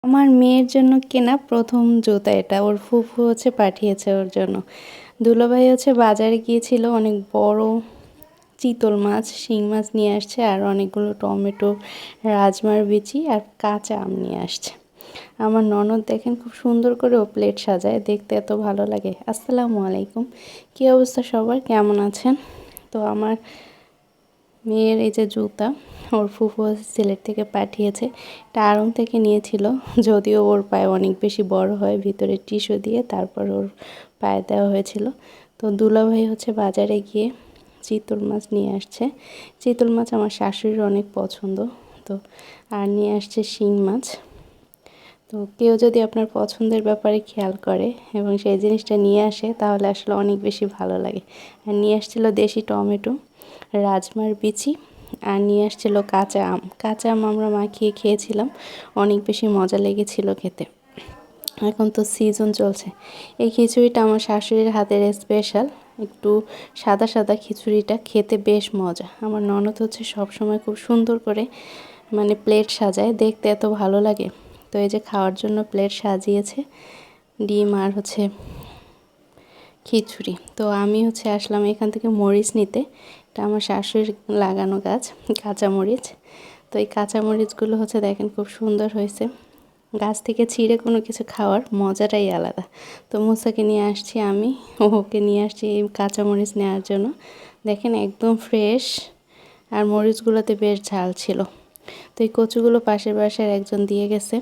আমার মেয়ের জন্য কেনা প্রথম জুতা এটা। ওর ফুফু পাঠিয়েছে ওর জন্য। দুলাভাই বাজারে গিয়েছিল, অনেক বড় চিতল মাছ, শিং মাছ নিয়ে আসছে আর অনেকগুলো টমেটো, রাজমার বিচি আর কাঁচা আম নিয়ে আসছে। আমার ননদ দেখেন খুব সুন্দর করে ও প্লেট সাজায়, দেখতে এত ভালো লাগে। আসসালামু আলাইকুম, কী অবস্থা সবার, কেমন আছেন? তো আমার মেয়ের এই যে জুতা ওর ফুফু সিলেট থেকে পাঠিয়েছে। এটা আড়ং থেকে নিয়েছিল, যদিও ওর পায়ে অনেক বেশি বড় হয়, ভিতরে টিস্যু দিয়ে তারপর ওর পায়ে দেওয়া হয়েছিল। তো দুলাভাই বাজারে গিয়ে চিতল মাছ নিয়ে আসছে। চিতল মাছ আমার শাশুড়ির অনেক পছন্দ। তো আর নিয়ে আসছে শিং মাছ। তো কেউ যদি আপনার পছন্দের ব্যাপারে খেয়াল করে এবং সেই জিনিসটা নিয়ে আসে তাহলে আসলে অনেক বেশি ভালো লাগে। আর নিয়ে আসছিল দেশি টমেটো, রাজমার বিচি আর নিয়ে আসছিল কাঁচা আম। কাঁচা আম আমরা মাখিয়ে খেয়েছিলাম, অনেক বেশি মজা লেগেছিল খেতে। এখন তো সিজন চলছে। এই খিচুড়িটা আমার শাশুড়ির হাতের স্পেশাল, একটু সাদা সাদা খিচুড়িটা খেতে বেশ মজা। আমার ননদ সবসময় খুব সুন্দর করে প্লেট সাজায়, দেখতে এত ভালো লাগে। তো এই যে খাওয়ার জন্য প্লেট সাজিয়েছে, ডিম আর খিচুড়ি। তো আমি আসলাম এখান থেকে মরিচ নিতে। এটা আমার শাশুড়ির লাগানো গাছ, কাঁচামরিচ। তো এই কাঁচামরিচগুলো দেখেন খুব সুন্দর হয়েছে। গাছ থেকে ছিঁড়ে কোনো কিছু খাওয়ার মজাটাই আলাদা। তো মুসাকে নিয়ে আসছি, আমি ওকে নিয়ে আসছি এই কাঁচামরিচ নেওয়ার জন্য। দেখেন একদম ফ্রেশ, আর মরিচগুলোতে বেশ ঝাল ছিল। তো এই কচুগুলো পাশের বাসার একজন দিয়ে গেছে।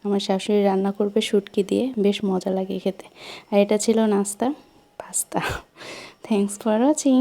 আমার শাশুড়ি রান্না করবে শুটকি দিয়ে, বেশ মজা লাগে খেতে। আর এটা ছিল নাস্তা, পাস্তা। Thanks for watching.